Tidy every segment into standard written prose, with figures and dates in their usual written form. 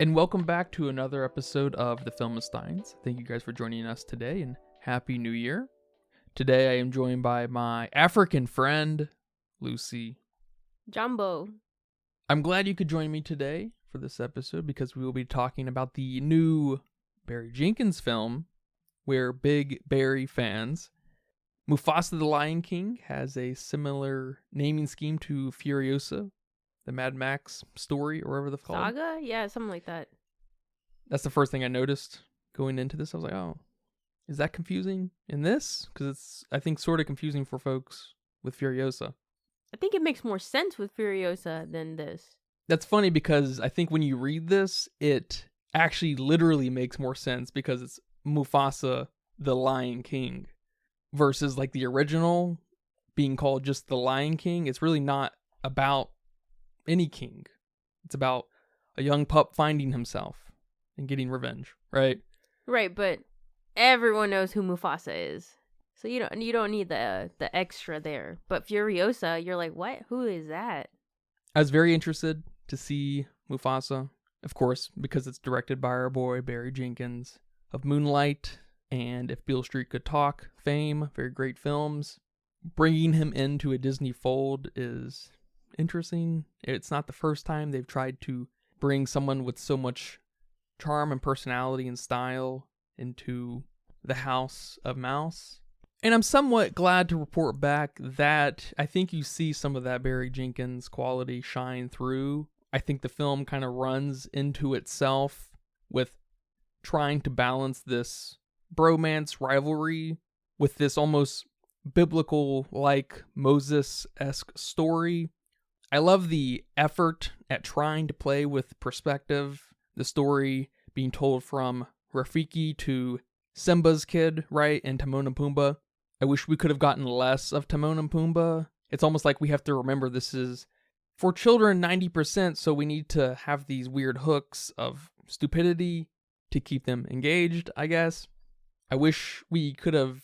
And welcome back to another episode of the Filmistines. Thank you guys for joining us today, and Happy New Year. Today I am joined by my African friend, Lucy. Jumbo. I'm glad you could join me today for this episode because we will be talking about the new Barry Jenkins film. We're big Barry fans. Mufasa the Lion King has a similar naming scheme to Furiosa, the Mad Max story, or whatever they're called. Saga? Yeah, something like that. That's the first thing I noticed going into this. I was like, oh, is that confusing in this? Because it's, I think, sort of confusing for folks with Furiosa. I think it makes more sense with Furiosa than this. That's funny because I think when you read this, it actually literally makes more sense because it's Mufasa the Lion King versus like the original being called just the Lion King. It's really not about any king. It's about a young pup finding himself and getting revenge, right? Right, but everyone knows who Mufasa is. So you don't need the extra there. But Furiosa, you're like, what? Who is that? I was very interested to see Mufasa, of course, because it's directed by our boy Barry Jenkins of Moonlight and If Beale Street Could Talk fame, very great films. Bringing him into a Disney fold is interesting. It's not the first time they've tried to bring someone with so much charm and personality and style into the House of Mouse. And I'm somewhat glad to report back that I think you see some of that Barry Jenkins quality shine through. I think the film kind of runs into itself with trying to balance this bromance rivalry with this almost biblical-like Moses-esque story. I love the effort at trying to play with perspective, the story being told from Rafiki to Simba's kid, right, and Timon and Pumbaa. I wish we could have gotten less of Timon and Pumbaa. It's almost like we have to remember this is for children 90%, so we need to have these weird hooks of stupidity to keep them engaged, I guess. I wish we could have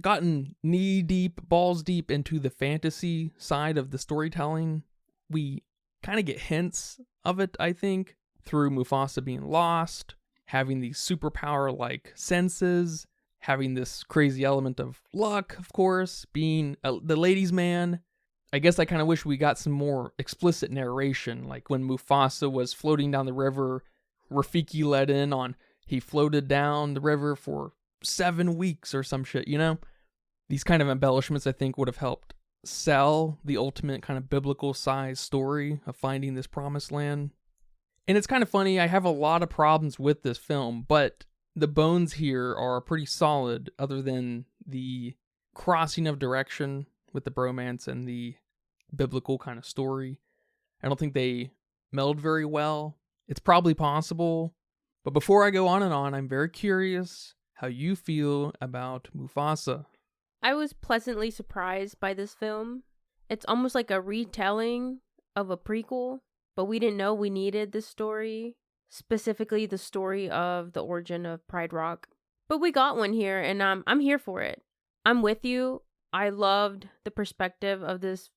gotten knee-deep, balls-deep into the fantasy side of the storytelling. We kind of get hints of it, I think, through Mufasa being lost, having these superpower-like senses, having this crazy element of luck, of course, being the ladies' man. I guess I kind of wish we got some more explicit narration, like when Mufasa was floating down the river, Rafiki let in on he floated down the river for 7 weeks or some shit, you know? These kind of embellishments, I think, would have helped sell the ultimate kind of biblical size story of finding this promised land. And it's kind of funny, I have a lot of problems with this film, but the bones here are pretty solid other than the crossing of direction with the bromance and the biblical kind of story. I don't think they meld very well. It's probably possible. But before I go on and on, I'm very curious how you feel about Mufasa. I was pleasantly surprised by this film. It's almost like a retelling of a prequel, but we didn't know we needed this story, specifically the story of the origin of Pride Rock. But we got one here, and I'm here for it. I'm with you. I loved the perspective of this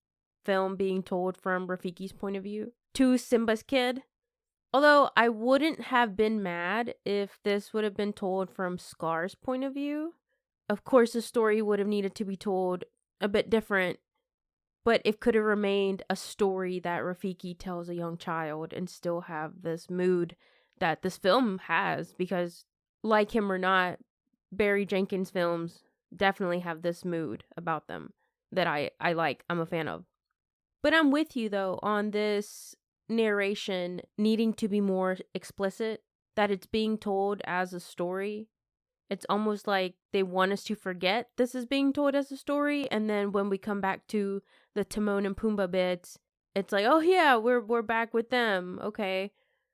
film being told from Rafiki's point of view to Simba's kid. Although I wouldn't have been mad if this would have been told from Scar's point of view. Of course, the story would have needed to be told a bit different, but it could have remained a story that Rafiki tells a young child and still have this mood that this film has, because like him or not, Barry Jenkins films definitely have this mood about them that I like, I'm a fan of. But I'm with you though on this narration needing to be more explicit, that it's being told as a story. It's almost like they want us to forget this is being told as a story, and then when we come back to the Timon and Pumbaa bits, it's like, oh yeah, we're back with them, okay.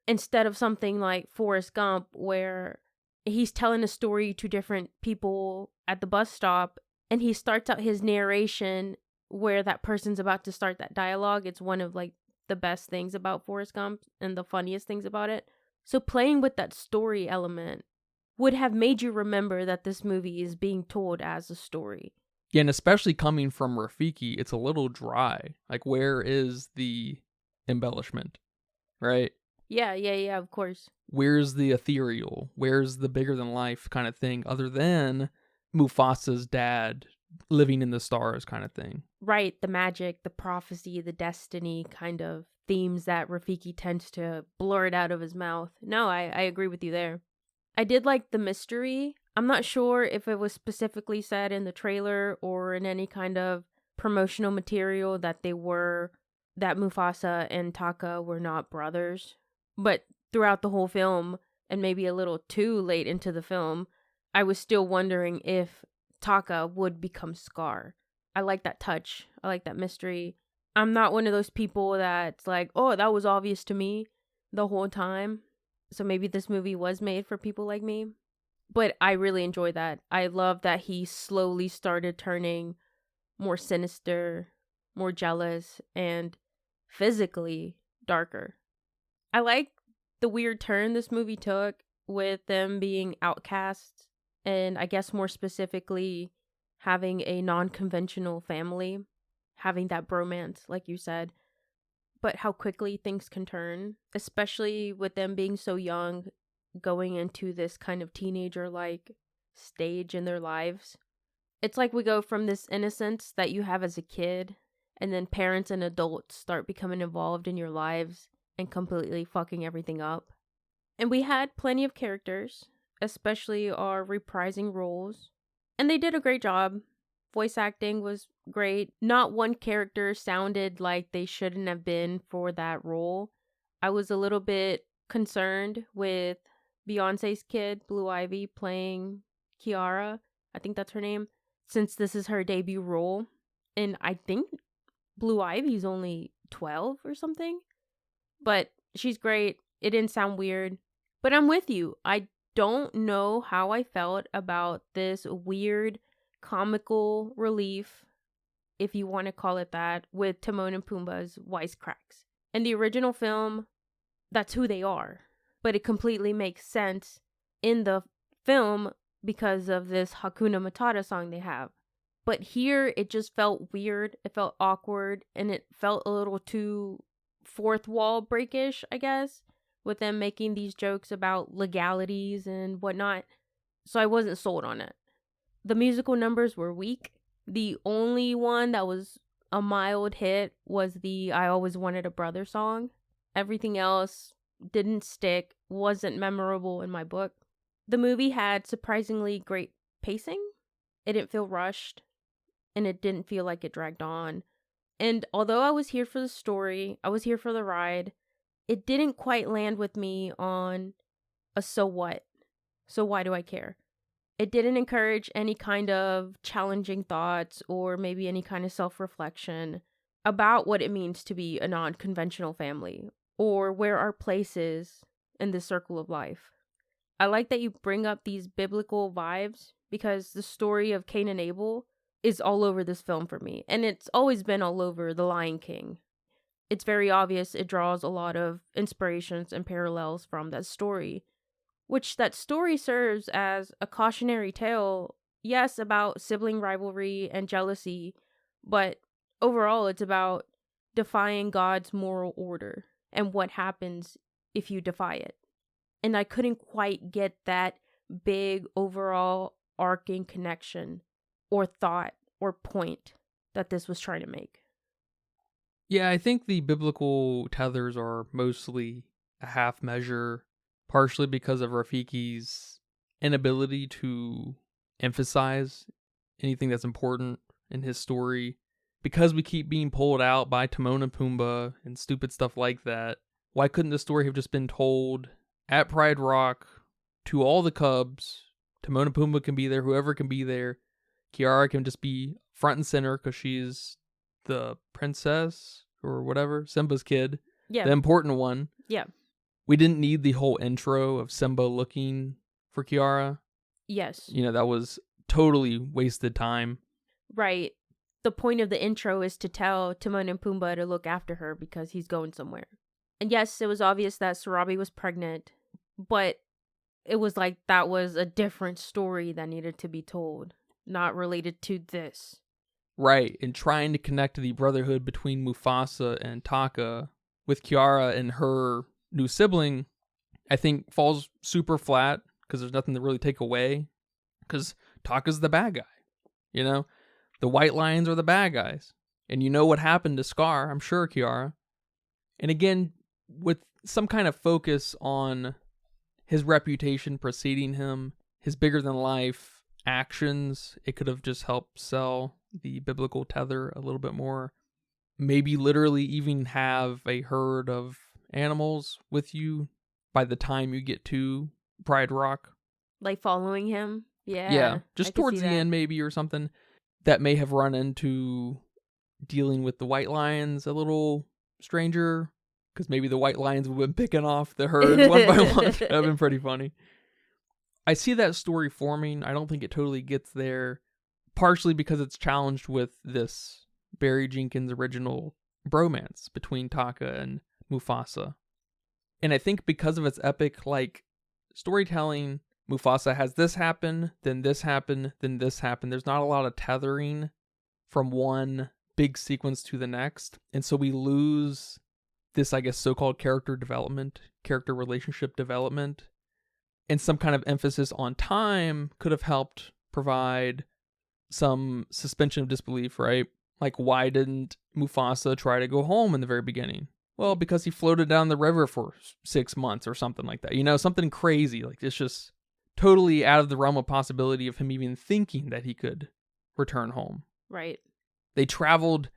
Instead of something like Forrest Gump, where he's telling a story to different people at the bus stop, and he starts out his narration where that person's about to start that dialogue. It's one of like the best things about Forrest Gump and the funniest things about it. So playing with that story element would have made you remember that this movie is being told as a story. Yeah, and especially coming from Rafiki, it's a little dry. Like, where is the embellishment, right? Yeah, of course. Where's the ethereal? Where's the bigger than life kind of thing, other than Mufasa's dad living in the stars kind of thing? Right, the magic, the prophecy, the destiny kind of themes that Rafiki tends to blurt out of his mouth. No, I agree with you there. I did like the mystery. I'm not sure if it was specifically said in the trailer or in any kind of promotional material that Mufasa and Taka were not brothers. But throughout the whole film, and maybe a little too late into the film, I was still wondering if Taka would become Scar. I like that touch. I like that mystery. I'm not one of those people that's like, oh, that was obvious to me the whole time. So maybe this movie was made for people like me. But I really enjoy that. I love that he slowly started turning more sinister, more jealous, and physically darker. I like the weird turn this movie took with them being outcasts, and I guess more specifically having a non-conventional family, having that bromance, like you said, but how quickly things can turn, especially with them being so young, going into this kind of teenager-like stage in their lives. It's like we go from this innocence that you have as a kid, and then parents and adults start becoming involved in your lives and completely fucking everything up. And we had plenty of characters, especially our reprising roles, and they did a great job. Voice acting was great. Not one character sounded like they shouldn't have been for that role. I was a little bit concerned with Beyonce's kid, Blue Ivy, playing Kiara. I think that's her name. Since this is her debut role. And I think Blue Ivy's only 12 or something. But she's great. It didn't sound weird. But I'm with you. I don't know how I felt about this weird comical relief, if you want to call it that, with Timon and Pumbaa's wisecracks. In the original film, that's who they are. But it completely makes sense in the film because of this Hakuna Matata song they have. But here, it just felt weird, it felt awkward, and it felt a little too fourth wall breakish, I guess, with them making these jokes about legalities and whatnot. So I wasn't sold on it. The musical numbers were weak. The only one that was a mild hit was the I Always Wanted a Brother song. Everything else didn't stick, wasn't memorable in my book. The movie had surprisingly great pacing. It didn't feel rushed, and it didn't feel like it dragged on. And although I was here for the story, I was here for the ride, it didn't quite land with me on a so what. So why do I care? It didn't encourage any kind of challenging thoughts or maybe any kind of self-reflection about what it means to be a non-conventional family or where our place is in the circle of life. I like that you bring up these biblical vibes because the story of Cain and Abel is all over this film for me, and it's always been all over The Lion King. It's very obvious it draws a lot of inspirations and parallels from that story, which that story serves as a cautionary tale, yes, about sibling rivalry and jealousy, but overall it's about defying God's moral order and what happens if you defy it. And I couldn't quite get that big overall arcing connection or thought or point that this was trying to make. Yeah, I think the biblical tethers are mostly a half measure, partially because of Rafiki's inability to emphasize anything that's important in his story. Because we keep being pulled out by Timon and Pumbaa and stupid stuff like that, why couldn't the story have just been told at Pride Rock to all the cubs? Timon and Pumbaa can be there, whoever can be there. Kiara can just be front and center because she's the princess or whatever, Simba's kid, Yeah. the important one. Yeah. We didn't need the whole intro of Simba looking for Kiara. Yes. That was totally wasted time. Right. The point of the intro is to tell Timon and Pumbaa to look after her because he's going somewhere. And yes, it was obvious that Sarabi was pregnant, but it was like that was a different story that needed to be told, not related to this. Right, and trying to connect the brotherhood between Mufasa and Taka with Kiara and her new sibling, I think falls super flat because there's nothing to really take away. Because Taka's the bad guy, you know? The White Lions are the bad guys. And you know what happened to Scar, I'm sure, Kiara. And again, with some kind of focus on his reputation preceding him, his bigger-than-life actions, it could have just helped sell the biblical tether a little bit more. Maybe literally even have a herd of animals with you by the time you get to Pride Rock. Like following him? Yeah, Yeah. just towards the end maybe or something. That may have run into dealing with the White Lions a little stranger, because maybe the White Lions would have been picking off the herd one by one. That would have been pretty funny. I see that story forming. I don't think it totally gets there, partially because it's challenged with this Barry Jenkins original bromance between Taka and Mufasa. And I think because of its epic, like, storytelling, Mufasa has this happen, then this happen, then this happen. There's not a lot of tethering from one big sequence to the next. And so we lose this, I guess, so-called character development, character relationship development. And some kind of emphasis on time could have helped provide some suspension of disbelief, right? Like, why didn't Mufasa try to go home in the very beginning? Well, because he floated down the river for 6 months or something like that. You know, something crazy. Like, it's just totally out of the realm of possibility of him even thinking that he could return home. Right. They traveled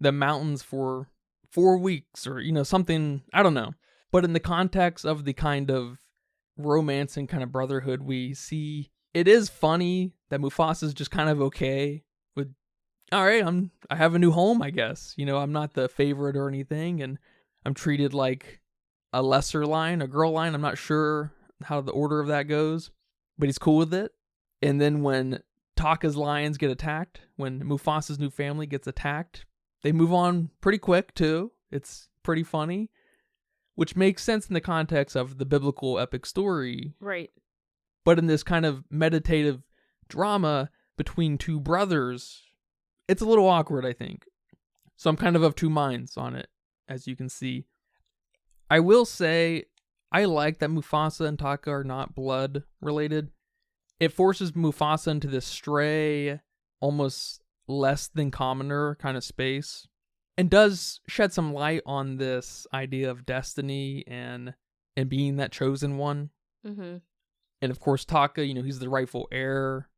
the mountains for 4 weeks or, you know, something, I don't know. But in the context of the kind of romance and kind of brotherhood we see, it is funny that Mufasa's just kind of okay with, all right, I have a new home, I guess. You know, I'm not the favorite or anything, and I'm treated like a lesser lion, a girl lion. I'm not sure how the order of that goes, but he's cool with it. And then when Taka's lions get attacked, when Mufasa's new family gets attacked, they move on pretty quick too. It's pretty funny, which makes sense in the context of the biblical epic story. Right. But in this kind of meditative drama between two brothers, it's a little awkward, I think. So I'm kind of two minds on it, as you can see. I will say, I like that Mufasa and Taka are not blood related. It forces Mufasa into this stray, almost less than commoner kind of space, and does shed some light on this idea of destiny and being that chosen one. Mm-hmm. And of course, Taka, you know, he's the rightful heir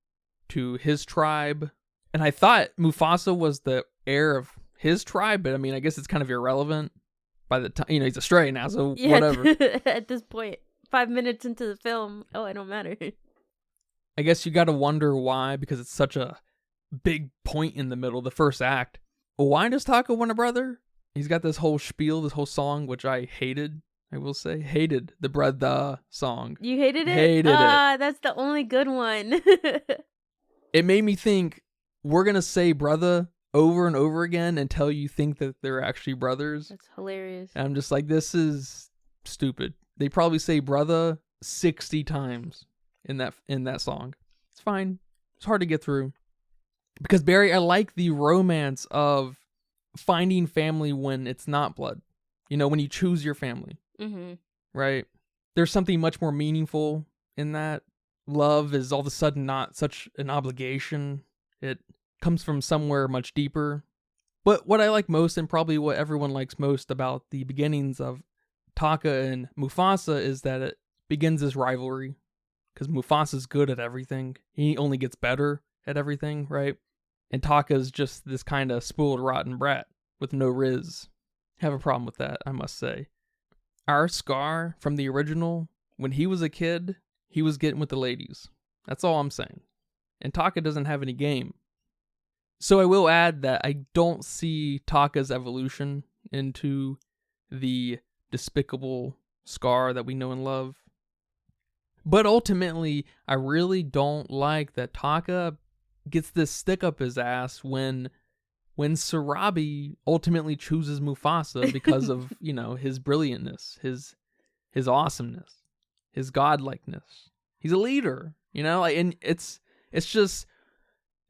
to his tribe. And I thought Mufasa was the heir of his tribe, but I mean, I guess it's kind of irrelevant by the time, you know, he's a stray now, so yeah, whatever. At this point, 5 minutes into the film, it don't matter. I guess you got to wonder why, because it's such a big point in the middle, the first act. Why does Taka want a brother? He's got this whole spiel, this whole song, which I hated. I will say, hated the brother song. You hated it? Hated it. That's the only good one. It made me think, we're going to say brother over and over again until you think that they're actually brothers. That's hilarious. And I'm just like, this is stupid. They probably say brother 60 times in that song. It's fine. It's hard to get through. Because Barry, I like the romance of finding family when it's not blood. You know, when you choose your family. Mm-hmm. Right? There's something much more meaningful in that. Love is all of a sudden not such an obligation. It comes from somewhere much deeper. But what I like most, and probably what everyone likes most about the beginnings of Taka and Mufasa, is that it begins this rivalry. Because Mufasa's good at everything. He only gets better at everything, right? And Taka's just this kind of spoiled, rotten brat with no riz. Have a problem with that, I must say. Our Scar from the original, when he was a kid, he was getting with the ladies. That's all I'm saying. And Taka doesn't have any game. So I will add that I don't see Taka's evolution into the despicable Scar that we know and love. But ultimately, I really don't like that Taka gets this stick up his ass when Sarabi ultimately chooses Mufasa because of, you know, his brilliantness, his awesomeness, his godlikeness. He's a leader, you know, and it's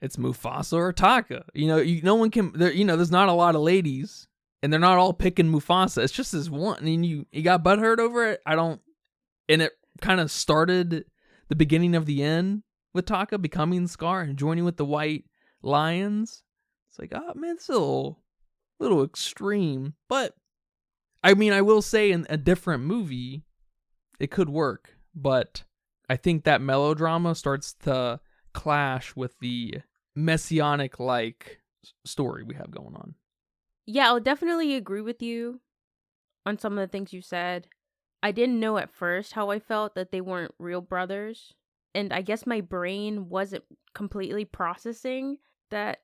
Mufasa or Taka. You know, no one can, there's not a lot of ladies And they're not all picking Mufasa. It's just this one. And you got butthurt over it. And it kind of started the beginning of the end with Taka becoming Scar and joining with the white lions. It's like, oh man, it's a little extreme. But I mean, I will say in a different movie, it could work. But I think that melodrama starts to clash with the messianic-like story we have going on. Yeah, I'll definitely agree with you on some of the things you said. I didn't know at first how I felt that they weren't real brothers. And I guess my brain wasn't completely processing that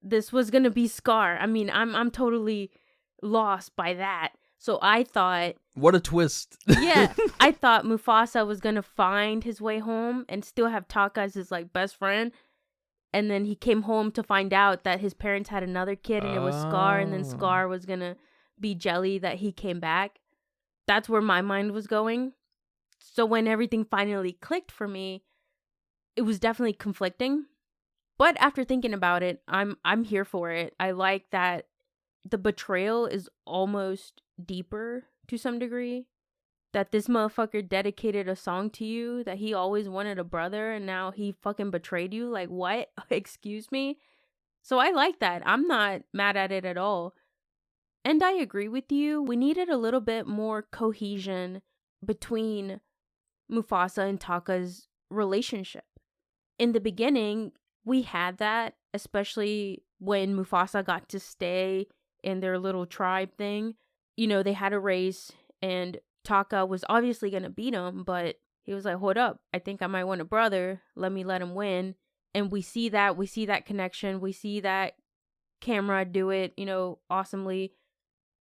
this was going to be Scar. I mean, I'm totally lost by that. So I thought... What a twist. Yeah, I thought Mufasa was going to find his way home and still have Taka as his like best friend. And then he came home to find out that his parents had another kid and it was Scar. And then Scar was going to be jelly that he came back. That's where my mind was going. So when everything finally clicked for me, it was definitely conflicting. But after thinking about it, I'm here for it. I like that the betrayal is almost deeper to some degree. That this motherfucker dedicated a song to you, that he always wanted a brother, and now he fucking betrayed you. Like, what? Excuse me? So I like that. I'm not mad at it at all. And I agree with you. We needed a little bit more cohesion between Mufasa and Taka's relationship. In the beginning, we had that, especially when Mufasa got to stay in their little tribe thing. You know, they had a race, and Taka was obviously going to beat him, but he was like, hold up, I think I might want a brother. Let him win. And we see that connection. We see that camera do it, you know, awesomely,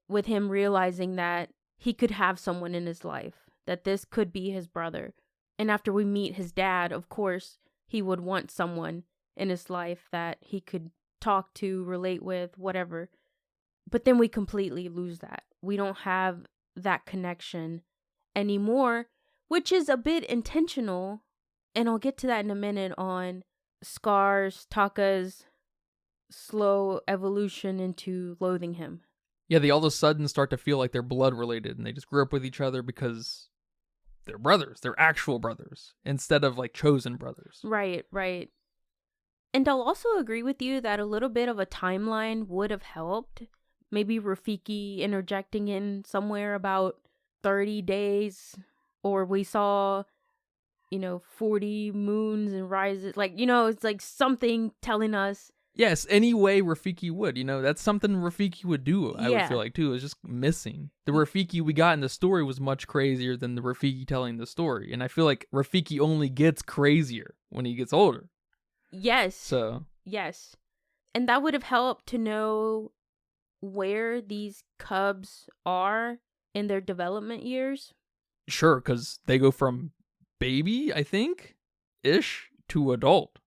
with him realizing that he could have someone in his life, that this could be his brother. And after we meet his dad, of course, he would want someone in his life that he could talk to, relate with, whatever. But then we completely lose that. We don't have that connection anymore, which is a bit intentional. And I'll get to that in a minute on Scar's, Taka's slow evolution into loathing him. Yeah, they all of a sudden start to feel like they're blood related and they just grew up with each other because they're brothers. They're actual brothers instead of like chosen brothers. Right. And I'll also agree with you that a little bit of a timeline would have helped. Maybe Rafiki interjecting in somewhere about 30 days, or we saw, 40 moons and rises. Like, it's like something telling us. Yes, any way Rafiki would, that's something Rafiki would do, I would Yeah. feel like, too. It was just missing. The Rafiki we got in the story was much crazier than the Rafiki telling the story. And I feel like Rafiki only gets crazier when he gets older. Yes. So. Yes. And that would have helped to know where these cubs are in their development years. Sure, because they go from baby, I think, ish, to adult.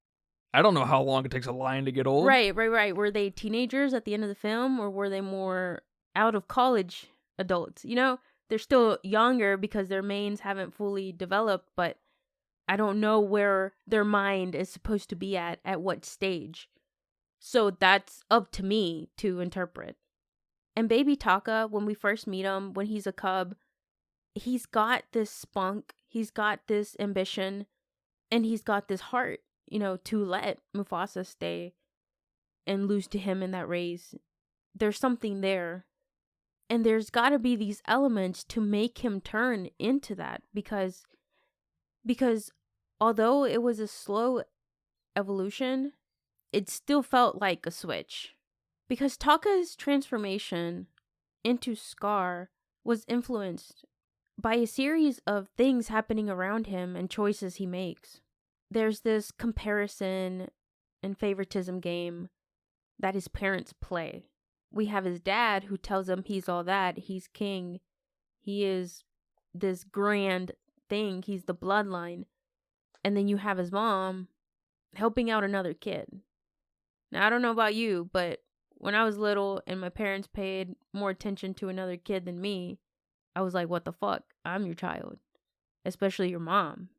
I don't know how long it takes a lion to get old. Right. Were they teenagers at the end of the film, or were they more out of college adults? They're still younger because their manes haven't fully developed, but I don't know where their mind is supposed to be at what stage. So that's up to me to interpret. And baby Taka, when we first meet him, when he's a cub, he's got this spunk, he's got this ambition, and he's got this heart, to let Mufasa stay and lose to him in that race. There's something there. And there's got to be these elements to make him turn into that, because although it was a slow evolution, it still felt like a switch. Because Taka's transformation into Scar was influenced by a series of things happening around him and choices he makes. There's this comparison and favoritism game that his parents play. We have his dad who tells him he's all that, he's king, he is this grand thing, he's the bloodline. And then you have his mom helping out another kid. Now, I don't know about you, but when I was little and my parents paid more attention to another kid than me, I was like, what the fuck? I'm your child. Especially your mom.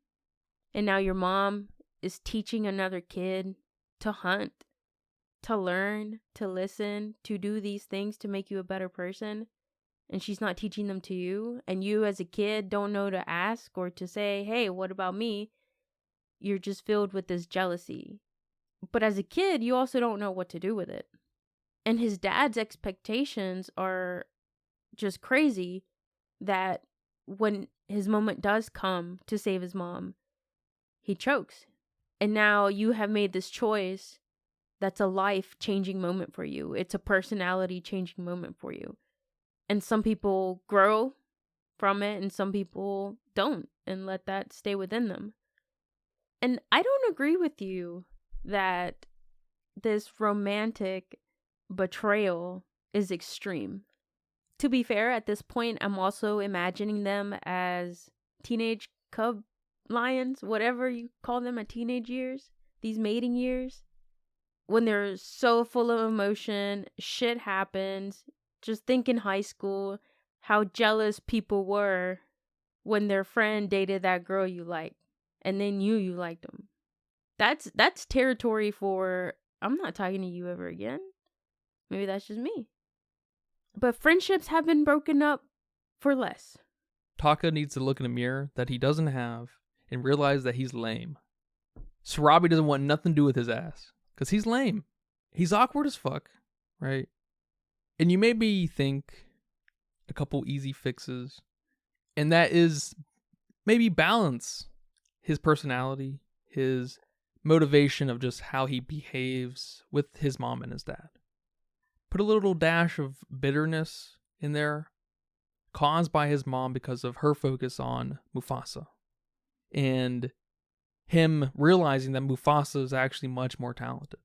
And now your mom is teaching another kid to hunt to learn, to listen, to do these things to make you a better person, and she's not teaching them to you, and you as a kid don't know to ask or to say, hey, what about me? You're just filled with this jealousy. But as a kid, you also don't know what to do with it. And his dad's expectations are just crazy, that when his moment does come to save his mom, he chokes. And now you have made this choice that's a life-changing moment for you. It's a personality-changing moment for you. And some people grow from it and some people don't and let that stay within them. And I don't agree with you that this romantic betrayal is extreme. To be fair, at this point, I'm also imagining them as teenage cub lions, whatever you call them at teenage years, these mating years, when they're so full of emotion, shit happens. Just think in high school, how jealous people were when their friend dated that girl you liked, and they knew you liked them. That's territory for, I'm not talking to you ever again. Maybe that's just me. But friendships have been broken up for less. Taka needs to look in a mirror that he doesn't have and realize that he's lame. Sarabi doesn't want nothing to do with his ass because he's lame. He's awkward as fuck, right? And you maybe think a couple easy fixes, and that is maybe balance his personality, his motivation of just how he behaves with his mom and his dad. Put a little dash of bitterness in there caused by his mom because of her focus on Mufasa. And him realizing that Mufasa is actually much more talented.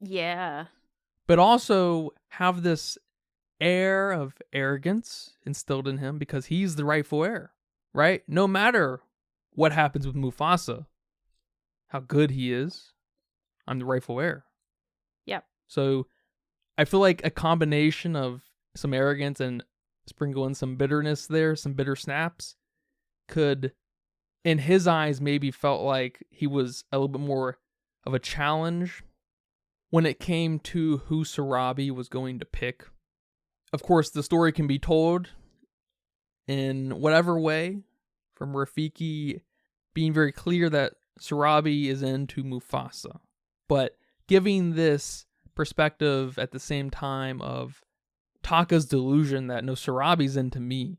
Yeah. But also have this air of arrogance instilled in him because he's the rightful heir, right? No matter what happens with Mufasa, how good he is, I'm the rightful heir. Yep. So I feel like a combination of some arrogance and sprinkle in some bitterness there, some bitter snaps, could, in his eyes, maybe felt like he was a little bit more of a challenge when it came to who Sarabi was going to pick. Of course, the story can be told in whatever way, from Rafiki being very clear that Sarabi is into Mufasa, but giving this perspective at the same time of Taka's delusion that no, Sarabi's into me.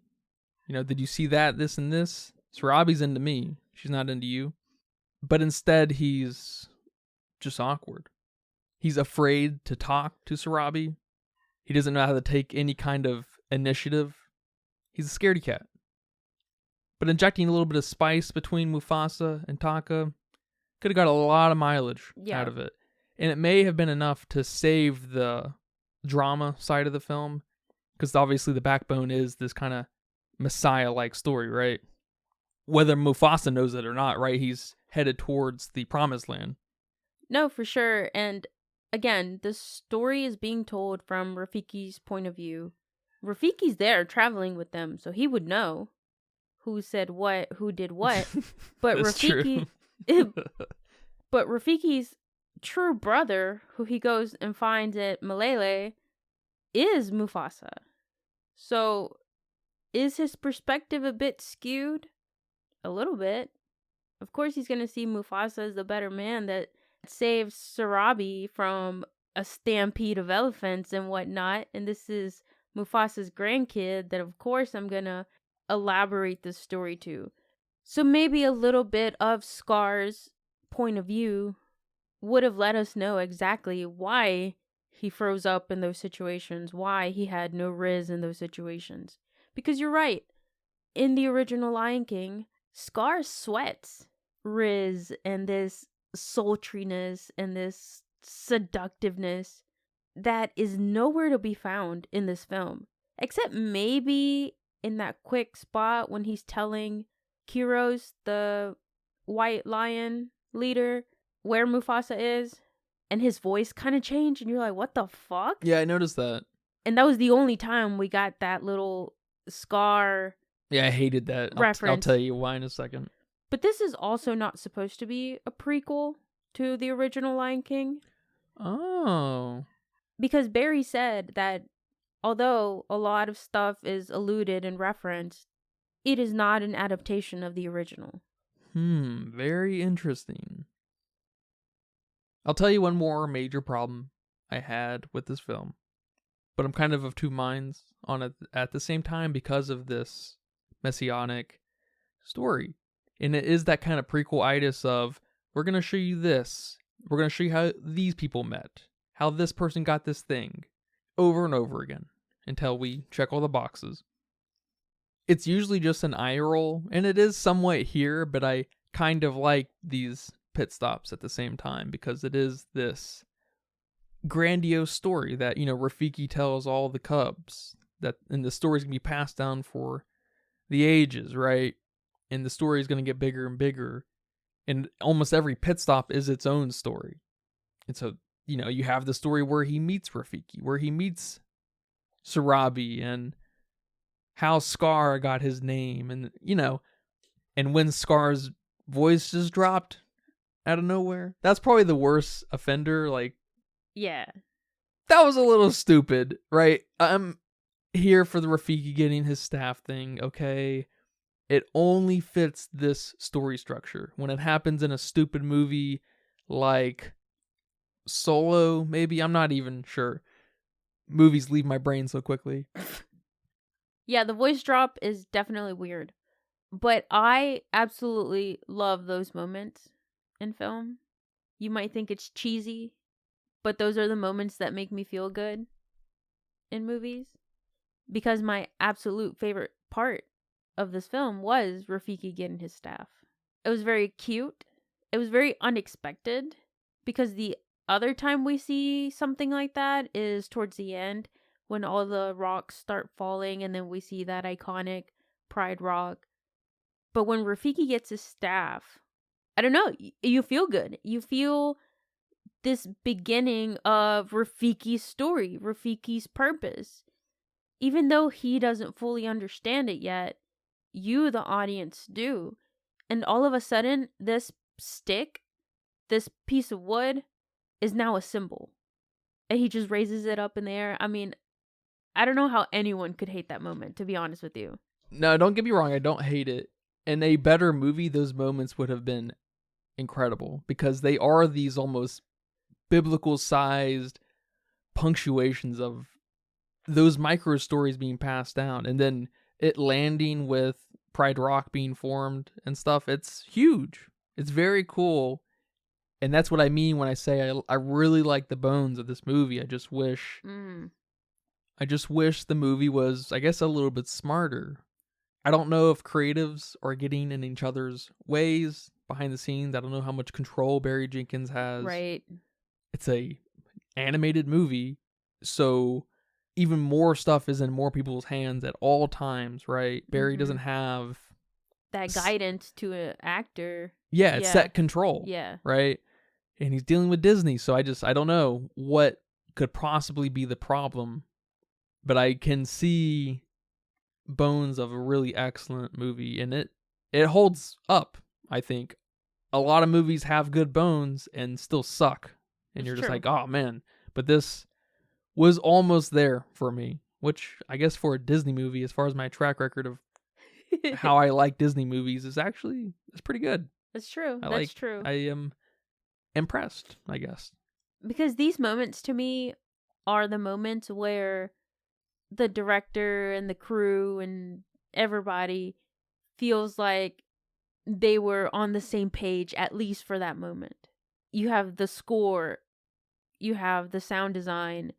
You know, did you see that, this and this? Sarabi's into me. She's not into you. But instead, he's just awkward. He's afraid to talk to Sarabi. He doesn't know how to take any kind of initiative. He's a scaredy cat. But injecting a little bit of spice between Mufasa and Taka could have got a lot of mileage out of it. And it may have been enough to save the drama side of the film, because obviously the backbone is this kind of Messiah-like story, right? Whether Mufasa knows it or not, right? He's headed towards the promised land. No, for sure. And again, the story is being told from Rafiki's point of view. Rafiki's there traveling with them, so he would know who said what, who did what. But Rafiki, but Rafiki's true brother, who he goes and finds at Malele, is Mufasa. So is his perspective a bit skewed? A little bit. Of course he's going to see Mufasa as the better man that saves Sarabi from a stampede of elephants and whatnot. And this is Mufasa's grandkid that of course I'm going to elaborate this story to. So maybe a little bit of Scar's point of view would have let us know exactly why he froze up in those situations, why he had no riz in those situations. Because you're right, in the original Lion King, Scar sweats riz and this sultriness and this seductiveness that is nowhere to be found in this film. Except maybe in that quick spot when he's telling Kiros, the white lion leader, where Mufasa is, and his voice kind of changed, and you're like, what the fuck? Yeah, I noticed that. And that was the only time we got that little Scar. Yeah, I hated that. I'll tell you why in a second. But this is also not supposed to be a prequel to the original Lion King. Oh. Because Barry said that although a lot of stuff is alluded and referenced, it is not an adaptation of the original. Very interesting. I'll tell you one more major problem I had with this film, but I'm kind of two minds on it at the same time because of this messianic story. And it is that kind of prequel-itis of, we're going to show you this. We're going to show you how these people met, how this person got this thing, over and over again, until we check all the boxes. It's usually just an eye roll, and it is somewhat here, but I kind of like these pit stops at the same time, because it is this grandiose story that, Rafiki tells all the cubs, and the story's going to be passed down for the ages, right? And the story is going to get bigger and bigger. And almost every pit stop is its own story. And so, you have the story where he meets Rafiki, where he meets Sarabi, and how Scar got his name, and, and when Scar's voice just dropped out of nowhere. That's probably the worst offender. Like, Yeah. that was a little stupid, right? I'm here for the Rafiki getting his staff thing, okay? It only fits this story structure. When it happens in a stupid movie like Solo, maybe, I'm not even sure. Movies leave my brain so quickly. Yeah, the voice drop is definitely weird. But I absolutely love those moments in film. You might think it's cheesy, but those are the moments that make me feel good in movies. Because my absolute favorite part of this film was Rafiki getting his staff. It was very cute. It was very unexpected, because the other time we see something like that is towards the end, when all the rocks start falling, and then we see that iconic Pride Rock. But when Rafiki gets his staff, I don't know, you feel good. You feel this beginning of Rafiki's story, Rafiki's purpose. Even though he doesn't fully understand it yet, you, the audience, do. And all of a sudden, this stick, this piece of wood, is now a symbol. And he just raises it up in the air. I mean, I don't know how anyone could hate that moment, to be honest with you. No, don't get me wrong, I don't hate it. In a better movie, those moments would have been incredible, because they are these almost biblical-sized punctuations of those micro stories being passed down, and then it landing with Pride Rock being formed and stuff. It's huge. It's very cool. And that's what I mean when I say I really like the bones of this movie. I just wish the movie was, I guess, a little bit smarter. I don't know if creatives are getting in each other's ways behind the scenes. I don't know how much control Barry Jenkins has. Right. It's a animated movie, so even more stuff is in more people's hands at all times, right? Barry doesn't have that guidance to an actor. Yeah, it's set control. Yeah. Right? And he's dealing with Disney, so I don't know what could possibly be the problem, but I can see bones of a really excellent movie, and it holds up, I think. A lot of movies have good bones and still suck, and you're just like, oh man, but this was almost there for me, which I guess for a Disney movie, as far as my track record of how I like Disney movies, it's pretty good. That's true. True. I am impressed, I guess. Because these moments to me are the moments where the director and the crew and everybody feels like they were on the same page, at least for that moment. You have the score, you have the sound design,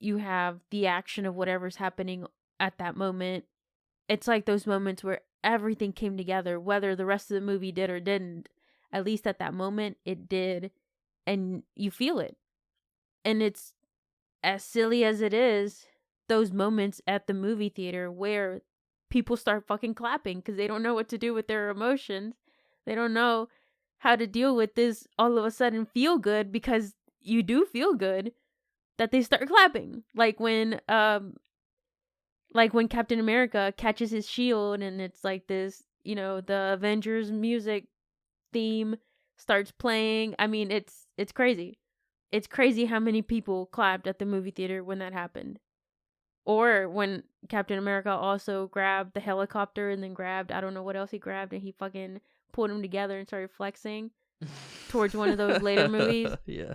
you have the action of whatever's happening at that moment. It's like those moments where everything came together, whether the rest of the movie did or didn't. At least at that moment, it did. And you feel it. And it's as silly as it is, those moments at the movie theater where people start fucking clapping because they don't know what to do with their emotions. They don't know how to deal with this all of a sudden feel good, because you do feel good, that they start clapping. Like when Captain America catches his shield and it's like this, the Avengers music theme starts playing. I mean, it's crazy. It's crazy how many people clapped at the movie theater when that happened. Or when Captain America also grabbed the helicopter and then grabbed, I don't know what else he grabbed, and he fucking pulled them together and started flexing towards one of those later movies. Yeah.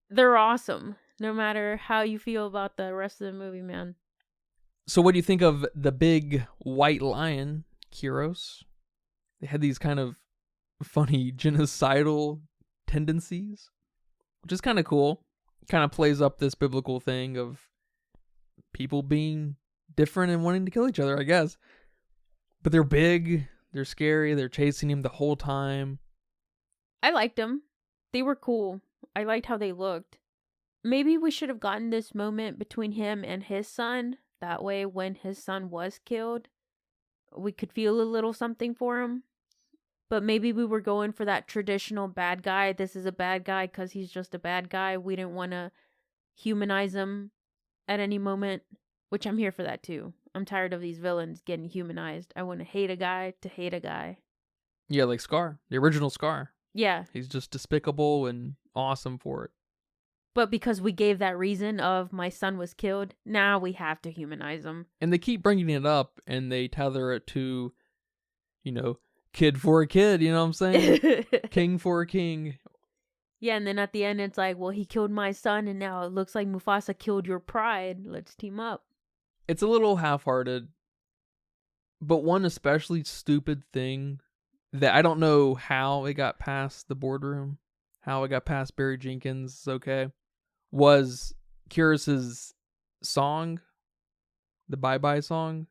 They're awesome, no matter how you feel about the rest of the movie, man. So what do you think of the big white lion, Kyros? They had these kind of funny genocidal tendencies, which is kind of cool. Kind of plays up this biblical thing of people being different and wanting to kill each other, I guess. But they're big, they're scary, they're chasing him the whole time. I liked them. They were cool. I liked how they looked. Maybe we should have gotten this moment between him and his son. That way, when his son was killed, we could feel a little something for him. But maybe we were going for that traditional bad guy. This is a bad guy because he's just a bad guy. We didn't want to humanize him at any moment, which I'm here for that too. I'm tired of these villains getting humanized. I want to hate a guy to hate a guy. Yeah, like Scar, the original Scar. Yeah. He's just despicable and awesome for it. But because we gave that reason of my son was killed, now we have to humanize him. And they keep bringing it up and they tether it to, kid for a kid, you know what I'm saying? King for a king. Yeah, and then at the end it's like, well, he killed my son and now it looks like Mufasa killed your pride. Let's team up. It's a little half-hearted, but one especially stupid thing that I don't know how it got past the boardroom, how it got past Barry Jenkins, okay, was Kyros's song, the Bye-Bye song.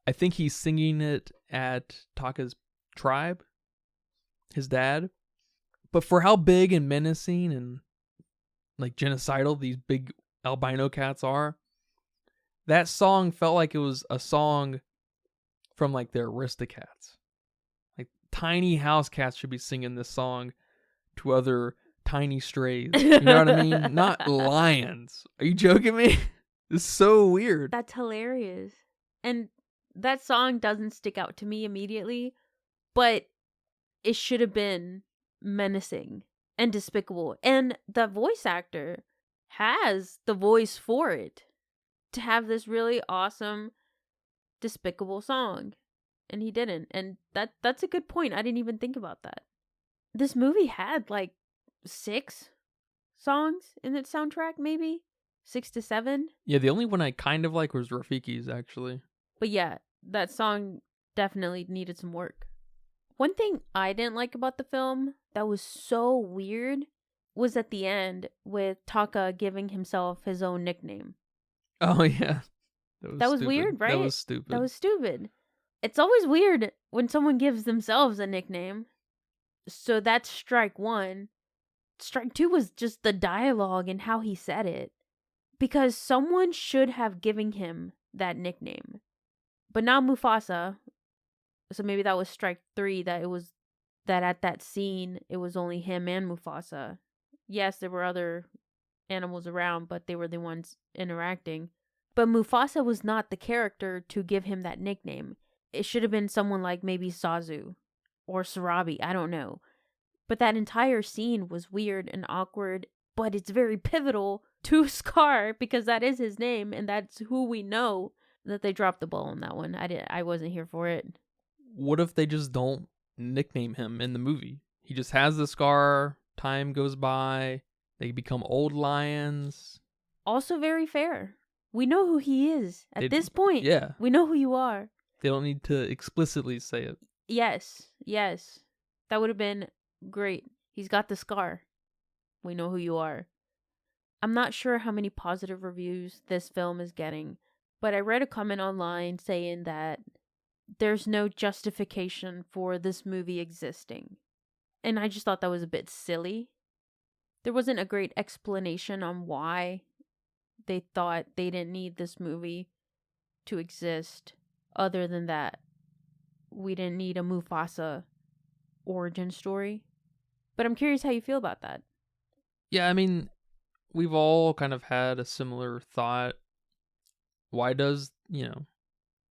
I think he's singing it at Taka's tribe, his dad. But for how big and menacing and like genocidal these big albino cats are, that song felt like it was a song from like their Aristocats. Like tiny house cats should be singing this song to other tiny strays. You know what I mean? Not lions. Are you joking me? It's so weird. That's hilarious. And that song doesn't stick out to me immediately, but it should have been menacing and despicable. And the voice actor has the voice for it to have this really awesome, despicable song. And he didn't. And that's a good point. I didn't even think about that. This movie had like 6 songs in its soundtrack, maybe 6 to 7. Yeah, the only one I kind of like was Rafiki's, actually. But yeah, that song definitely needed some work. One thing I didn't like about the film that was so weird was at the end with Taka giving himself his own nickname. Oh, yeah. That was weird, right? That was stupid. That was stupid. It's always weird when someone gives themselves a nickname. So that's strike 1. Strike 2 was just the dialogue and how he said it. Because someone should have given him that nickname. But now Mufasa, so maybe that was strike 3, that at that scene, it was only him and Mufasa. Yes, there were other animals around, but they were the ones interacting. But Mufasa was not the character to give him that nickname. It should have been someone like maybe Zazu or Sarabi, I don't know. But that entire scene was weird and awkward, but it's very pivotal to Scar because that is his name and that's who we know. That they dropped the ball on that one. I wasn't here for it. What if they just don't nickname him in the movie? He just has the scar, time goes by, they become old lions. Also very fair. We know who he is. At this point, yeah. We know who you are. They don't need to explicitly say it. Yes. That would have been great. He's got the scar. We know who you are. I'm not sure how many positive reviews this film is getting, but I read a comment online saying that there's no justification for this movie existing. And I just thought that was a bit silly. There wasn't a great explanation on why they thought they didn't need this movie to exist. Other than that, we didn't need a Mufasa origin story. But I'm curious how you feel about that. Yeah, I mean, we've all kind of had a similar thought. Why does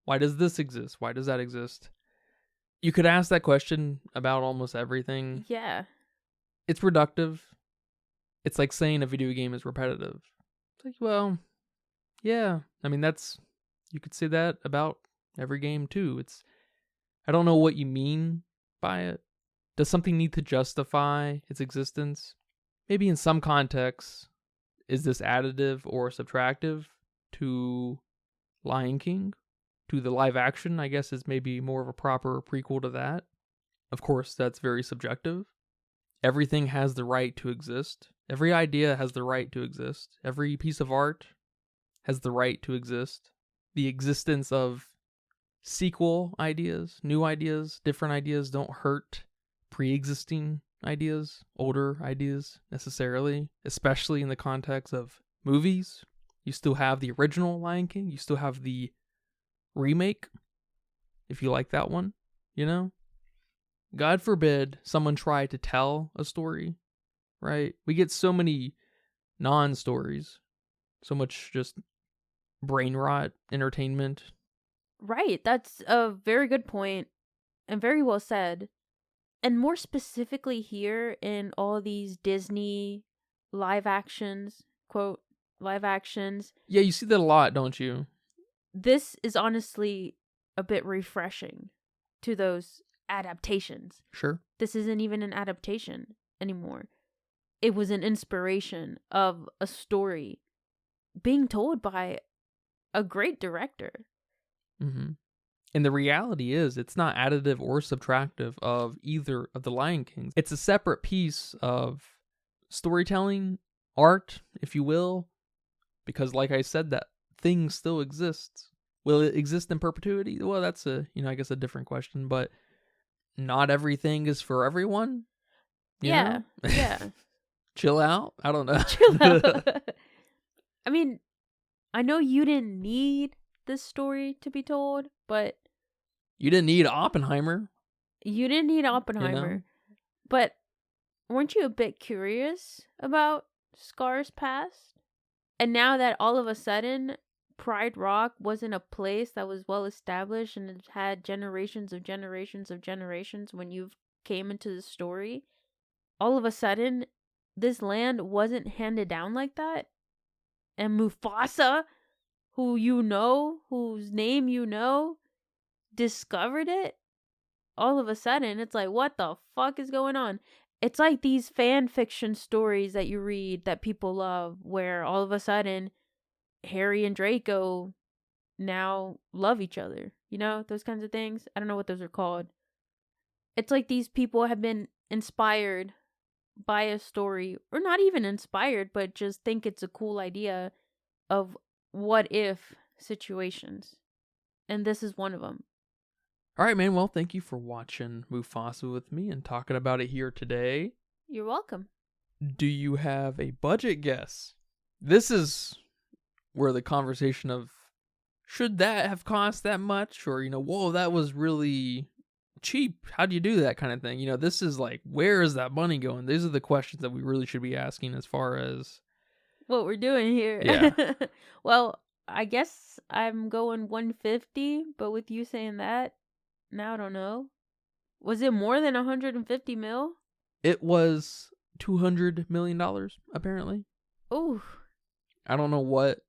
this exist? Why does that exist? You could ask that question about almost everything. Yeah. It's reductive. It's like saying a video game is repetitive. It's like, well, yeah. I mean, you could say that about every game too. I don't know what you mean by it. Does something need to justify its existence? Maybe in some contexts, is this additive or subtractive to Lion King? To the live action, I guess, is maybe more of a proper prequel to that. Of course, that's very subjective. Everything has the right to exist. Every idea has the right to exist. Every piece of art has the right to exist. The existence of sequel ideas, new ideas, different ideas don't hurt pre-existing ideas, older ideas necessarily, especially in the context of movies. You still have the original Lion King. You still have the remake, if you like that one, you know? God forbid someone try to tell a story, right? We get so many non-stories, so much just brain rot entertainment. Right. That's a very good point and very well said. And more specifically here in all these Disney live actions, quote, live actions. Yeah, you see that a lot, don't you? This is honestly a bit refreshing to those adaptations. Sure. This isn't even an adaptation anymore. It was an inspiration of a story being told by a great director. Mm-hmm. And the reality is, it's not additive or subtractive of either of the Lion Kings. It's a separate piece of storytelling, art, if you will, because like I said, that thing still exists. Will it exist in perpetuity? Well, that's I guess a different question, but not everything is for everyone. Yeah. Chill out. I don't know. Chill out. I mean, I know you didn't need this story to be told, but you didn't need Oppenheimer. But weren't you a bit curious about Scar's past? And now that all of a sudden Pride Rock wasn't a place that was well established and it had generations of generations when you came into the story, all of a sudden this land wasn't handed down like that. And Mufasa, whose name you know, discovered it. All of a sudden, it's like, what the fuck is going on? It's like these fan fiction stories that you read that people love, where all of a sudden, Harry and Draco now love each other. You know, those kinds of things. I don't know what those are called. It's like these people have been inspired by a story, or not even inspired, but just think it's a cool idea of what if situations. And this is one of them. All right, man. Well, thank you for watching Mufasa with me and talking about it here today. You're welcome. Do you have a budget guess? This is where the conversation of should that have cost that much, or whoa, that was really cheap. How do you do that kind of thing? This is like, where is that money going? These are the questions that we really should be asking as far as what we're doing here. Yeah. Well, I guess I'm going 150, but with you saying that, now I don't know. Was it more than 150 mil? It was $200 million, apparently. Ooh. I don't know what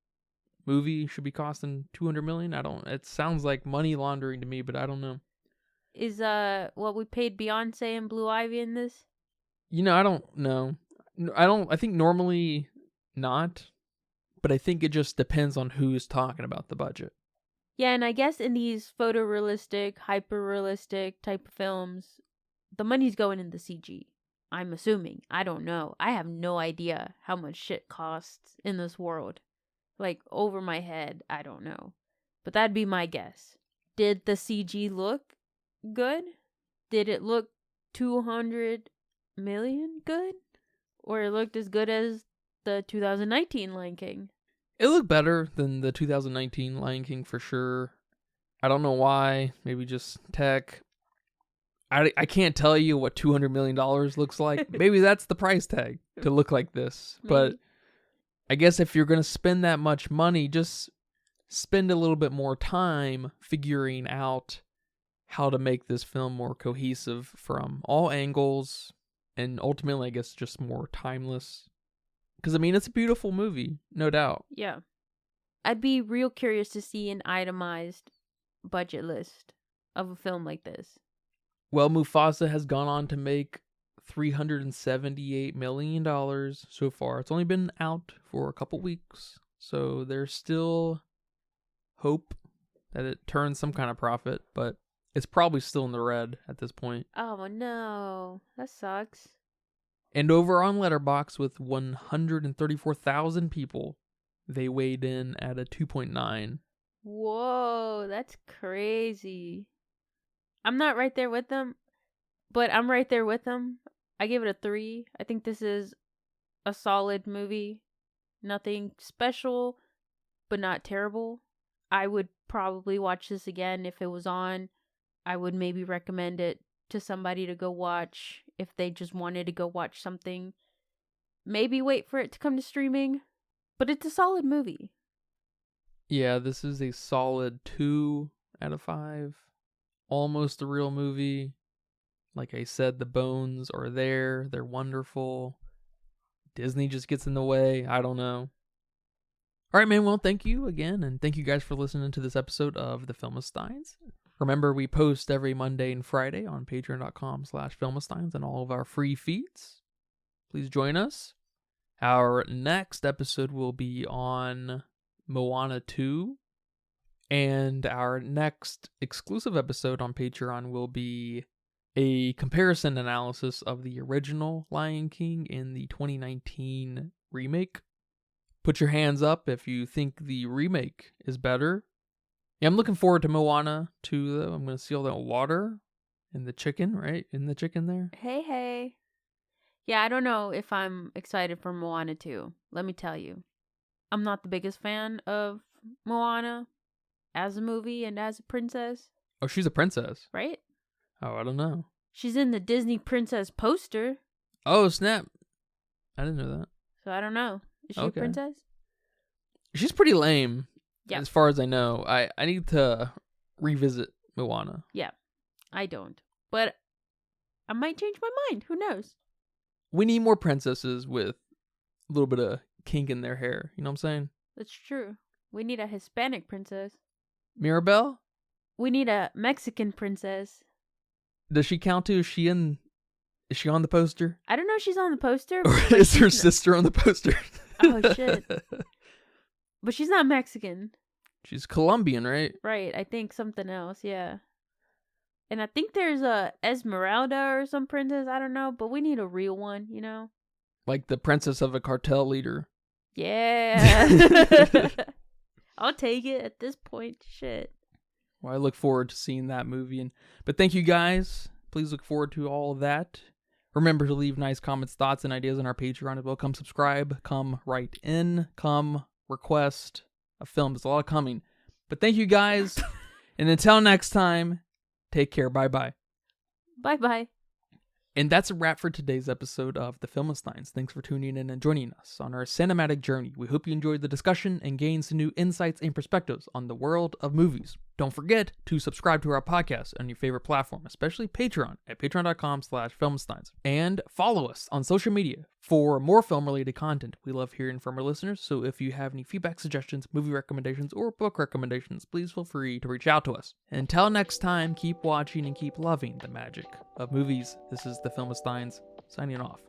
movie should be costing $200 million. It sounds like money laundering to me, but I don't know. Is what we paid Beyonce and Blue Ivy in this? I don't know. I think normally not, but I think it just depends on who's talking about the budget. Yeah, and I guess in these photorealistic, hyper-realistic type of films, the money's going in the CG. I'm assuming. I don't know. I have no idea how much shit costs in this world. Like, over my head, I don't know. But that'd be my guess. Did the CG look good? Did it look 200 million good? Or it looked as good as the 2019 Lion King? It looked better than the 2019 Lion King for sure. I don't know why. Maybe just tech. I can't tell you what $200 million looks like. Maybe that's the price tag to look like this. Maybe. But I guess if you're going to spend that much money, just spend a little bit more time figuring out how to make this film more cohesive from all angles. And ultimately, I guess, just more timeless. Because, I mean, it's a beautiful movie, no doubt. Yeah. I'd be real curious to see an itemized budget list of a film like this. Well, Mufasa has gone on to make $378 million so far. It's only been out for a couple weeks, so there's still hope that it turns some kind of profit, but it's probably still in the red at this point. Oh no, that sucks. And over on Letterboxd, with 134,000 people, they weighed in at a 2.9. Whoa, that's crazy. I'm not right there with them, but I'm right there with them. I give it a 3. I think this is a solid movie. Nothing special, but not terrible. I would probably watch this again if it was on. I would maybe recommend it to somebody to go watch if they just wanted to go watch something. Maybe wait for it to come to streaming, but it's a solid movie. Yeah, this is a solid 2 out of 5. Almost a real movie. Like I said, the bones are there. They're wonderful. Disney just gets in the way. I don't know. All right, man. Well, thank you again. And thank you guys for listening to this episode of The Filmistines. Remember, we post every Monday and Friday on patreon.com/Filmistines and all of our free feeds. Please join us. Our next episode will be on Moana 2. And our next exclusive episode on Patreon will be a comparison analysis of the original Lion King and the 2019 remake. Put your hands up if you think the remake is better. Yeah, I'm looking forward to Moana 2, though. I'm going to see all that water and the chicken, right? In the chicken there. Hey. Yeah, I don't know if I'm excited for Moana 2. Let me tell you. I'm not the biggest fan of Moana as a movie and as a princess. Oh, she's a princess. Right? Oh, I don't know. She's in the Disney princess poster. Oh, snap. I didn't know that. So I don't know. Is she a princess? She's pretty lame. Yeah. As far as I know. I need to revisit Moana. Yeah. I don't. But I might change my mind. Who knows? We need more princesses with a little bit of kink in their hair. You know what I'm saying? That's true. We need a Hispanic princess. Mirabelle? We need a Mexican princess. Does she count too? Is she on the poster? I don't know if she's on the poster. Or is her sister on the poster? Oh, shit. But she's not Mexican. She's Colombian, right? Right. I think something else, yeah. And I think there's a Esmeralda or some princess. I don't know. But we need a real one, you know? Like the princess of a cartel leader. Yeah. I'll take it at this point. Shit. Well, I look forward to seeing that movie. But thank you guys. Please look forward to all of that. Remember to leave nice comments, thoughts, and ideas on our Patreon as well. Come subscribe. Come write in. Come request a film. There's a lot coming. But thank you guys. And until next time, take care. Bye-bye. Bye-bye. And that's a wrap for today's episode of The Filmistines. Thanks for tuning in and joining us on our cinematic journey. We hope you enjoyed the discussion and gained some new insights and perspectives on the world of movies. Don't forget to subscribe to our podcast on your favorite platform, especially Patreon at patreon.com/Filmistines. And follow us on social media for more film-related content. We love hearing from our listeners, so if you have any feedback, suggestions, movie recommendations, or book recommendations, please feel free to reach out to us. Until next time, keep watching and keep loving the magic of movies. This is The Filmistines, signing off.